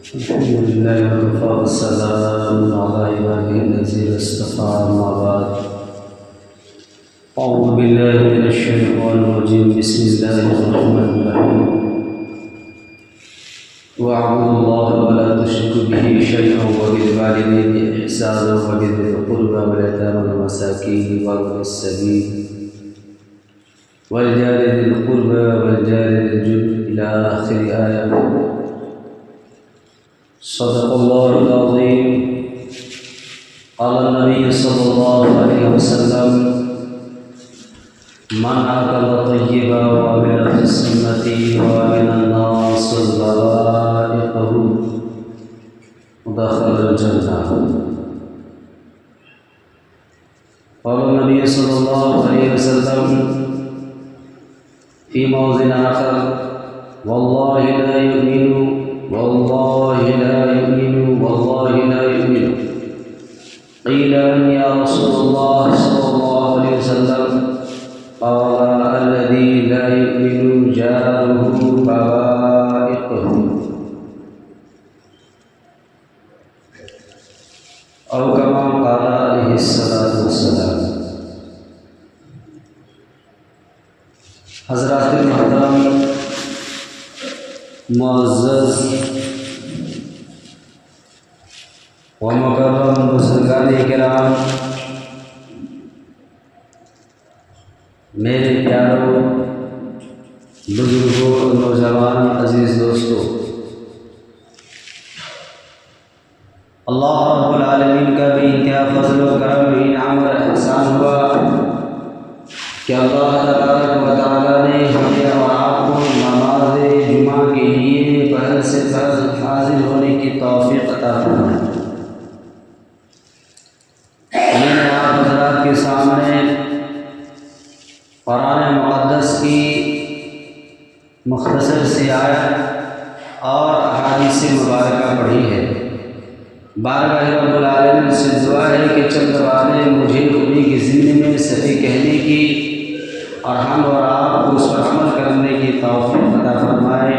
الحمد لله وكفى والسلام على عباده الذين اصطفى أما بعد أعوذ بالله من الشيطان الرجيم بسم الله الرحمن الرحيم واعبدوا الله ولا تشركوا به شيئا وبالوالدين إحسانا وبذي القربى واليتامى والمساكين وابن السبيل والجار ذي القربى والجار ذي الجنب إلى آخر آية. صدق الله العظيم. قال النبي صلى الله عليه وسلم من أكل طيبا وعمل في السنة ومن الناس ضرائقه دخل الجنة. قال النبي صلى الله عليه وسلم في موضع آخر والله لا يؤمن والله لا يؤمن والله لا يؤمن. قيل يا رسول الله صلى الله عليه وسلم قال الذي لا يؤمن جاره بوائقه أو كما قال عليه الصلاة والسلام. حضرات محترم معزز و مکرم بزرگان کرام، میرے پیاروں بزرگوں اور نوجوان عزیز دوستوں، اللہ رب العالمین کا بھی انتہا فضل و کرم انعام اور احسان ہوا کہ اللہ تبارک و تعالیٰ نے ہمیں اور آپ کو نماز جمعہ کے لیے پہل سے پہل حاضر ہونے کی توفیق عطا فرمائے. میں نے آپ حضرات کے سامنے قرآن مقدس کی مختصر سی آیت اور احادیث مبارکہ پڑھی ہے. بارگاہ رب العالمین سے دعا ہے کہ چند باتیں مجھے انہیں کی زندگی میں صحیح کہنے کی اور ہم اور آپ کو اس پر عمل کرنے کی توفیق عطا فرمائے.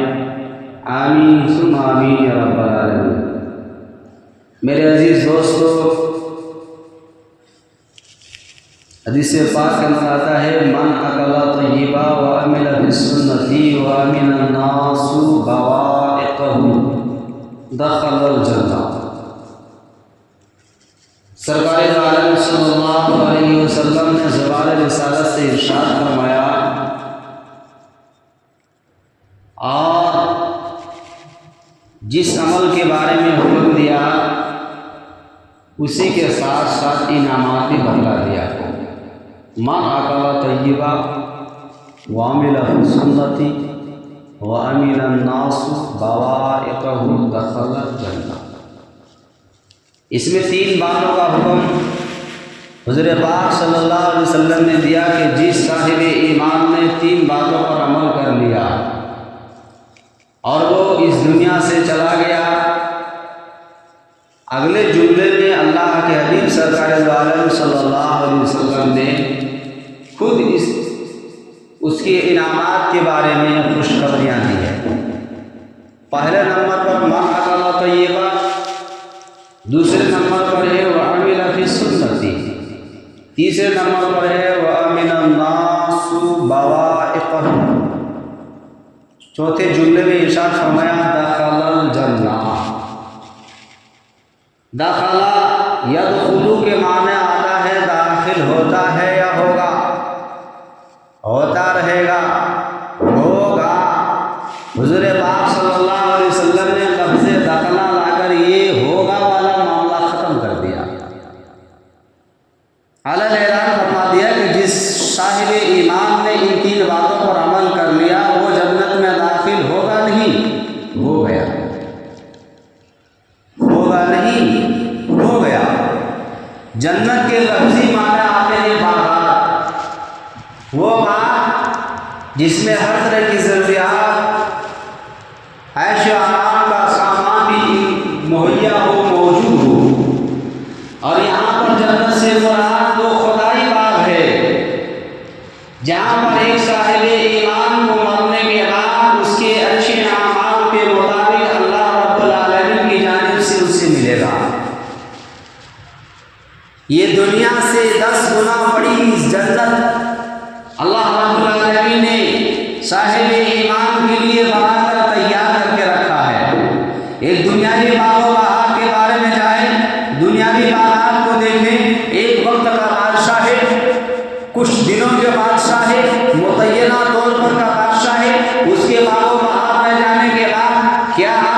آمین ثم آمین یا رب العالمین. میرے عزیز دوستو، حدیث پاک کے اندر آتا ہے من اکل طیبا وعمل بالسنتی وامن الناس بوائقہ دخل الجنہ. سرکار عالم صلی اللہ علیہ وسلم نے زبان رسالت سے ارشاد فرمایا اور جس عمل کے بارے میں حکم دیا اسی کے ساتھ ساتھ انعامات بھی بتلا دیا. من اکل طیبا وعمل بالسنتی وامن الناس بوائقہ دخل الجنہ. اس میں تین باتوں کا حکم حضور پاک صلی اللہ علیہ وسلم نے دیا کہ جس صاحب ایمان نے تین باتوں پر عمل کر لیا اور وہ اس دنیا سے چلا گیا، اگلے جملے میں اللہ کے حبیب سرکار عالم صلی اللہ علیہ وسلم نے خود اس کے انعامات کے بارے میں خوشخبریاں دی ہیں. پہلے نمبر پر من اکل طیبا، دوسرے نمبر پر ہے وعمل فی السنتی، تیسرے نمبر پر ہے وامن الناس بوائقہ، چوتھے جملے میں ارشاد فرمایا دخل الجنہ. دخل یدخلو کے معنی آتا ہے داخل ہوتا ہے یا ہوگا، ہوتا رہے گا، ہوگا. حضور پاک صلی اللہ علیہ وسلم نے لفظ دخل لا کر یہ ہوگا والا معاملہ ختم کر دیا. اعلیٰ اعلان فرما دیا کہ جس صاحب ایمان نے ان تین باتوں پر عمل کر لیا وہ جنت میں داخل ہوگا نہیں، ہو گیا. ہوگا نہیں، ہو گیا. جنت کے لفظی معنی آتے ہیں باہر، وہ بات جس میں ہر طرح کی ضروریات عیش و آرام کا سامان بھی مہیا ہو، موجود ہو. اور یہاں پر جنت سے مراد وہ خدائی باغ ہے جہاں پر ایک صاحب ایمان کو مرنے کے بعد اس کے اچھے اعمال کے مطابق اللہ رب العالمین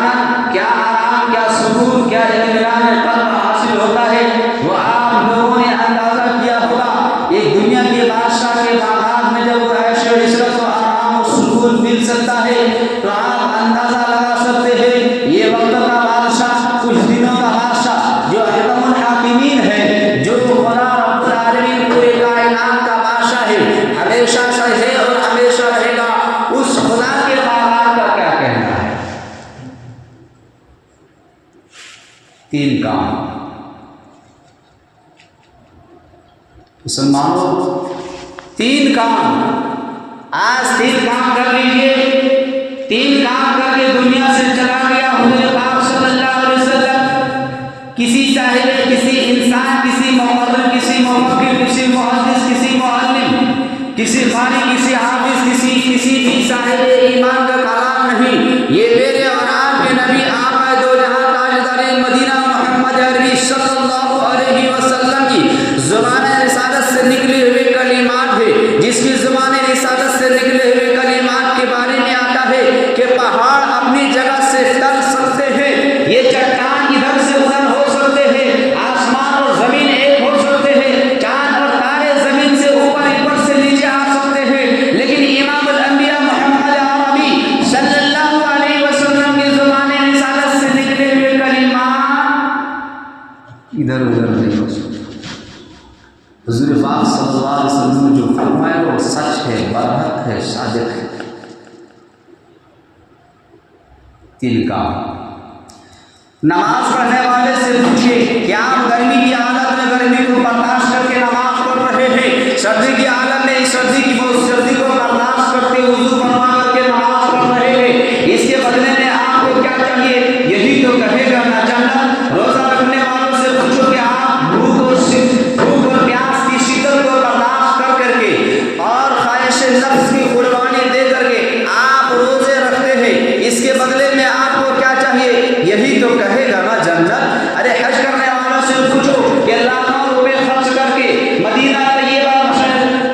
اطمینان، کیا آرام، کیا سکون، کیا اطمینان قلب حاصل ہوتا ہے وہ آپ لوگوں نے اندازہ کیا ہوگا۔ ایک دنیا کے بادشاہ کے باغات میں جب وہ عیش و عشرت و آرام و سکون مل سکتا ہے تو آپ اندازہ لگا سکتے ہیں یہ وقت کا بادشاہ، کچھ دنوں کا بادشاہ جو احکم الحاکمین ہے، جو خدا رب العالمین پورے کائنات کا بادشاہ ہے، ہمیشہ سے ہے اور ہمیشہ رہے گا، اس خدا کے باغات کا کیا کہنا ہے؟ تین کام مسلمانوں، تین کام، آج تین کام کر لیجئے، تین کام کر کے دنیا سے چلا گیا حضور پاک صلی اللہ علیہ وسلم۔ کسی صاحب، کسی انسان، کسی مورخ، کسی مفکر، کسی محدث، کسی معلم، کسی قاری، کسی حافظ، کسی بھی صاحب ایمان کا کلام نہیں، یہ میرے اور آپ کے نبی آقا دو جہاں تاجدار مدینہ محمد عربی صلی اللہ علیہ وسلم کی زبان رسالت سے نکلے ہوئے کلمات ہے، جس کی زبان رسالت سے نکلے ہوئے کلمات کے بارے میں آتا ہے کہ پہاڑ اپنی جگہ سے ٹل سکتے ہیں، یہ چٹان ادھر سے ادھر ہو سکتے ہیں، آسمان اور زمین ایک ہو سکتے ہیں، چاند اور تارے زمین سے اوپر سے نیچے آ سکتے ہیں، لیکن امام الانبیاء محمد عربی صلی اللہ علیہ وسلم کی زبان رسالت سے نکلے ہوئے کلمات ادھر ادھر نہیں ہو سکتے۔ حضور پاک صلی اللہ علیہ وسلم نے جو فرمایا وہ سچ ہے، برحق ہے، صادق ہے۔ تین کام، نماز پڑھنے والے سے پوچھے کہ آپ گرمی کی حالت میں گرمی کو برداشت کر کے نماز پڑھ رہے ہیں، سردی کی حالت میں سردی کو برداشت کرتے وضو فرما کر کے نماز پڑھ رہے ہیں، اس کے بدلے میں آپ کو کیا چاہیے؟ یہی تو کہے گا نہ جنت۔ روزہ رکھنے والوں سے پوچھو کہ آپ بھوک اور پیاس کی شدت کو برداشت کر کے اور خواہش نفس کی قربانی دے کر کے آپ روزے رکھتے ہیں، اس کے بدلے میں آپ کو کیا چاہیے؟ یہی تو کہے گا نا جنت۔ ارے حج کرنے والوں سے پوچھو کہ لاکھوں روپے خرچ کر کے مدینہ طیبہ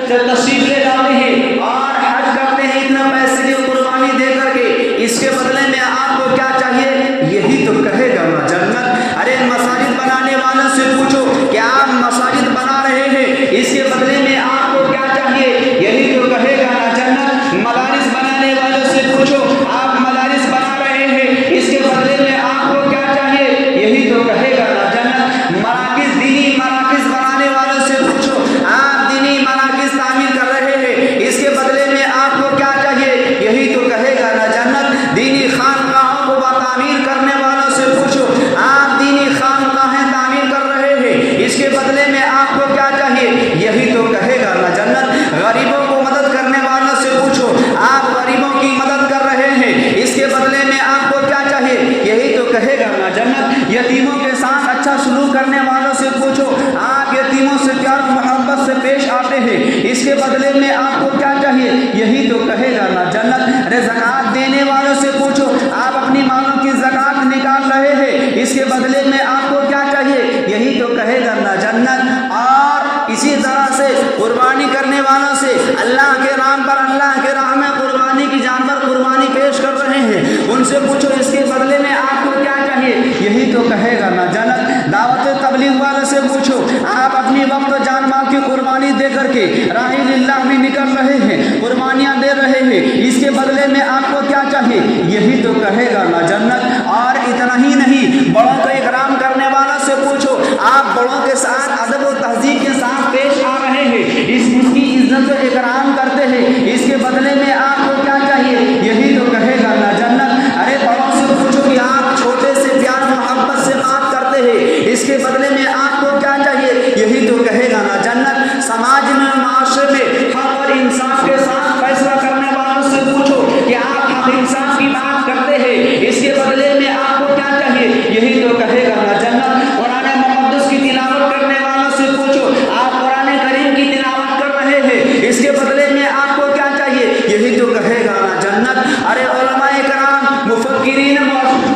تشریف لے جاتے ہیں اور حج کرتے ہیں اتنا پیسے کی قربانی دے کر کے، اس کے بدلے میں آپ کو کیا چاہیے؟ یہی تو کہے گا نا جنت۔ ارے مساجد بنانے والوں سے پوچھو کہ آپ مساجد بنا رہے ہیں، اس کے بدلے میں آپ کو کیا چاہیے؟ یہی تو کہے گا نا جنت۔ مدارس بنانے والوں سے پوچھو آپ مدارس بنا رہے ہیں، اس کے بدلے میں آپ کو کیا چاہیے؟ یہی تو کہے گا نا جنت۔ مراکز، دینی مراکز بنانے والوں سے پوچھو آپ دینی مراکز تعمیر کر رہے ہیں، اس کے بدلے میں آپ کو کیا چاہیے؟ یہی تو کہے گا نا جنت۔ دینی خانقاہوں کو تعمیر کرنے والوں سے پوچھو آپ دینی خانقاہیں تعمیر کر رہے ہیں، اس کے بدلے میں آپ کو کیا چاہیے؟ یہی تو کہے گا نا جنت۔ غریبوں کو مدد کرنے والوں سے پوچھو آپ غریبوں کی مدد کر رہے ہیں، اس کے بدلے میں آپ کو کیا چاہیے؟ یہی تو کہے گا نا جنت۔ یتیموں کے ساتھ اچھا سلوک کرنے والوں سے پوچھو آپ یتیموں سے پیار محبت سے پیش آتے ہیں، اس کے بدلے میں آپ کو کیا چاہیے؟ یہی تو کہے گا نا جنت۔ ارے زکوٰۃ دینے والوں سے پوچھو آپ اپنی مالوں کی زکوٰۃ نکال رہے ہیں، اس کے بدلے میں آپ کو کیا چاہیے؟ یہی تو کہے گا نا جنت۔ اور اسی طرح سے قربانی کرنے والوں سے اللہ کے نام پر اللہ کے راہ میں قربانی کی جانور قربانی پیش کر رہے ہیں، ان سے پوچھو اس کے بدلے میں آپ کو کیا چاہیے؟ یہی تو کہے گا نا جنت۔ دعوت تبلیغ والوں سے پوچھو آپ اپنی وقت جان مال کی قربانی دے کر کے راہ اللہ میں نکل رہے ہیں، قربانیاں دے رہے ہیں، اس کے بدلے میں آپ کو کیا چاہیے؟ یہی تو کہے گا نا جنت۔ اور اتنا ہی نہیں، بڑوں کو اکرام کرنے والوں سے پوچھو آپ بڑوں کے ساتھ ادب و تہذیب کے ساتھ پیش آ رہے ہیں، اس کی عزت و اکرام کرتے ہیں، اس کے بدلے میں آپ کو کیا چاہیے؟ یہی تو کہے گا نا جنت۔ ارے بڑوں سے پوچھو کہ آپ چھوٹے سے پیار محبت سے بات کرتے ہیں، اس کے بدلے میں آپ کو کیا چاہیے؟ یہی تو کہے گا نا جنت۔ سماج میں معاشرے میں حق اور انصاف کے ساتھ فیصلہ کرنے والوں سے پوچھو کہ آپ حق انصاف کی بات کرتے ہیں، اس کے بدلے میں آپ کو کیا چاہیے؟ یہی تو کہے گا نا جنت۔ قرآن مقدس کی تلاوت کرنے والوں سے پوچھو آپ قرآن کریم کی تلاوت کر رہے ہیں، اس کے بدلے میں آپ کو کیا چاہیے؟ یہی تو کہے گا نا جنت۔ ارے علماء کرام، مفکرین،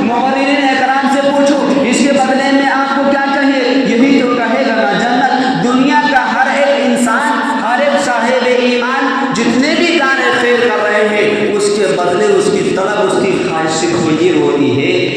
محررین کرام سے پوچھو، اس کے بدلے میں آپ کو کیا چاہیے؟ یہی تو کہے گا نا جنت۔ دنیا کا ہر ایک انسان، ہر ایک صاحب ایمان جتنے بھی کار خیر کر رہے ہیں، اس کے بدلے اس کی طلب، اس کی خواہش یہ ہوتی ہے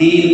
3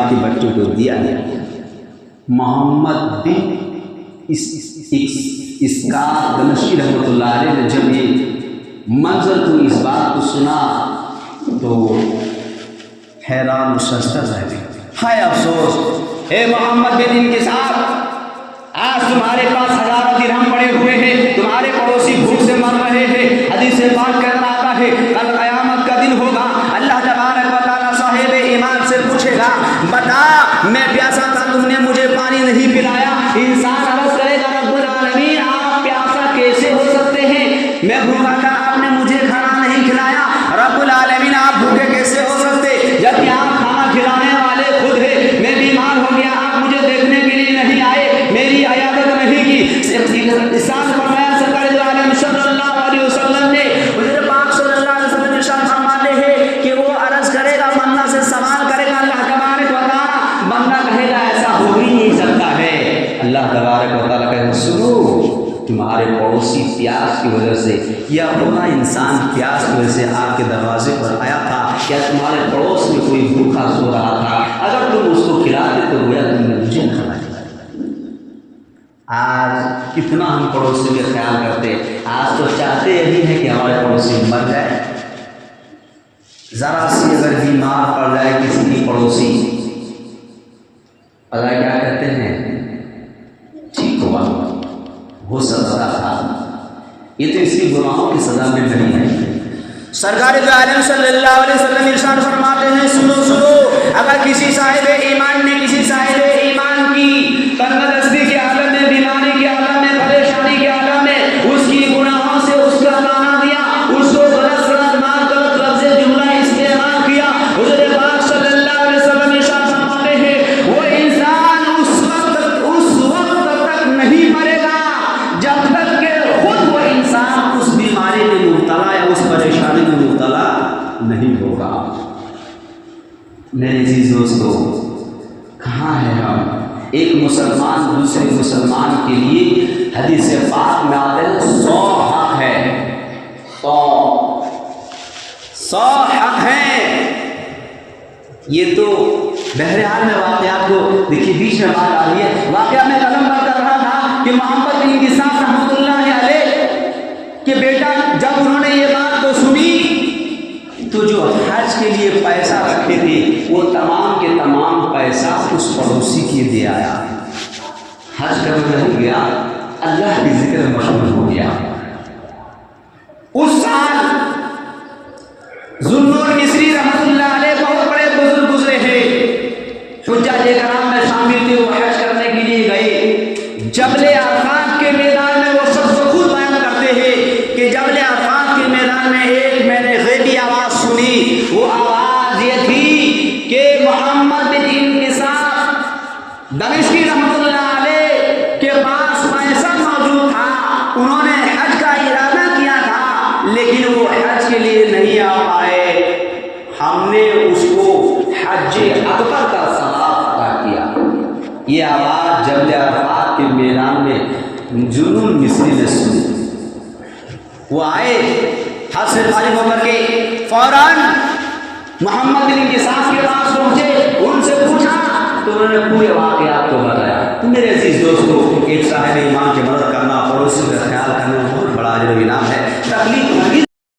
ایمان کے بچوں کو دیا گیا۔ محمد بن اسحاق دمشقی رحمۃ اللہ علیہ نے جب یہ منظر کو اس بات کو سنا تو حیران و شرمندہ رہ گئے۔ ہائے افسوس اے محمد بن انکسار، آج تمہارے پاس ہزاروں درہم پڑے ہوئے ہیں، تمہارے پڑوسی بھوک سے مر رہے ہیں۔ حدیث پاک کہنا آتا ہے کل قیامت کا دن ہوگا، اللہ تبارک و تعالیٰ صاحب ایمان سے پوچھے گا بتا میں پیاسا تھا تم نے مجھے پانی نہیں پلایا۔ انسان عرض کرے گا رب العالمین آپ پیاسا کیسے ہو سکتے ہیں، میں بھوکا تھا آپ نے مجھے کھانا نہیں کھلایا۔ رب العالمین آپ بھوکے کیسے ہو سکتے جبکہ آپ کھانا کھلانے والے خود ہیں، میں بیمار ہو گیا آپ مجھے دیکھنے کے لیے نہیں آئے، میری عیادت نہیں کی۔ احسان فرمایا سرکار دو عالم صلی اللہ علیہ وسلم نے، حضور پاک صلی اللہ علیہ وسلم ارشاد فرماتے ہیں کہ وہ عرض کرے گا بندہ سے سوال کرے گا اللہ تبارک و تعالیٰ، بندہ کہے گا ایسا ہو ہی نہیں سکتا ہے۔ اللہ تبارک و تعالیٰ کہے گا سنو تمہارے پڑوسی پیاس کی وجہ سے یا بولا انسان پیاس کی وجہ سے آپ کے دروازے پر آیا تھا، کیا تمہارے پڑوس میں کوئی بھوکا سو رہا تھا، اگر تم اس کو کھلاتے تو گویا تم نے مجھے کھلایا۔ آج کتنا ہم پڑوسی کا خیال کرتے، آج تو چاہتے یہی ہے کہ ہمارے پڑوسی مر جائے، ذرا سی اگر بیمار پڑ جائے کسی کی پڑوسی، اللہ کیا کہتے ہیں ٹھیک ہوا وہ سزا تھا، یہ تو اس کی گناہوں کی سزا میں نہیں ہے۔ سرکار دو عالم صلی اللہ علیہ وسلم ارشاد فرماتے ہیں سنو سنو اگر کسی صاحب ایمان نے کسی صاحب ایمان کی تنگدستی کے عالم میں، بیماری کے عالم میں، پریشانی کے عالم میں اس کی گناہوں سے اس کا تانا دیا، اس کو غلط سند مان کر لفظ جملہ استعمال کیا، حضور پاک صلی اللہ علیہ وسلم ارشاد فرماتے ہیں وہ انسان اس وقت تک نہیں مرے گا جب تک کہ خود وہ انسان اس بیماری میں مبتلا یا اس پریشانی میں مبتلا نہیں ہوگا۔ میرے عزیز دوستو کہاں ہے ہم؟ ایک مسلمان دوسرے مسلمان کے لیے حدیث پاک میں آتے ہیں 100 حق ہے، 100 حق ہیں۔ یہ تو بہرحال میں واقعات کو دیکھیے بیچ میں بات آ رہی ہے، واقعہ میں قلم بر کر رہا تھا کہ محمد بن انکسار رحمۃ اللہ علیہ کہ بیٹا جب انہوں نے یہ بات کو سنی تو جو حج کے لیے پیسہ رکھے تھے وہ تمام کے تمام پیسہ اس پڑوسی کے دے آیا، حج کرنے نہیں گیا، اللہ کے ذکر میں مشغول ہو گیا۔ اس سال ذوالنور مصری رحمۃ اللہ علیہ بہت بڑے بزرگ گزرے ہیں، حجاج کرام میں شامل تھے، وہ حج کرنے کے لیے گئے، جبل عرفات کے میدان میں وہ سب کو خود بیان کرتے ہیں کہ جبل عرفات کے میدان میں ایک میں نے غیبی آواز سنی، وہ آواز یہ تھی کہ محمد بن انکسار دمشقی رحمۃ اللہ علیہ کے پاس پیسہ موجود تھا، انہوں نے حج کا ارادہ کیا تھا لیکن وہ حج کے لیے نہیں آ پائے، ہم نے اس کو حج اکبر کا ثواب عطا کیا۔ یہ آواز جبل عرفات کے میدان میں ذوالنور مصری نے سنی، وہ آئے حج سے فارغ ہو کر کے فوراً محمد بن انکسار کے پاس پہنچے، ان سے پوچھا تو انہوں نے پورے واقعات کو بتایا۔ تو میرے عزیز دوستو ایک صاحب ایمان کی مدد کرنا، پڑوسی کا خیال کرنا بہت بڑا اجر و انعام ہے۔ تکلیف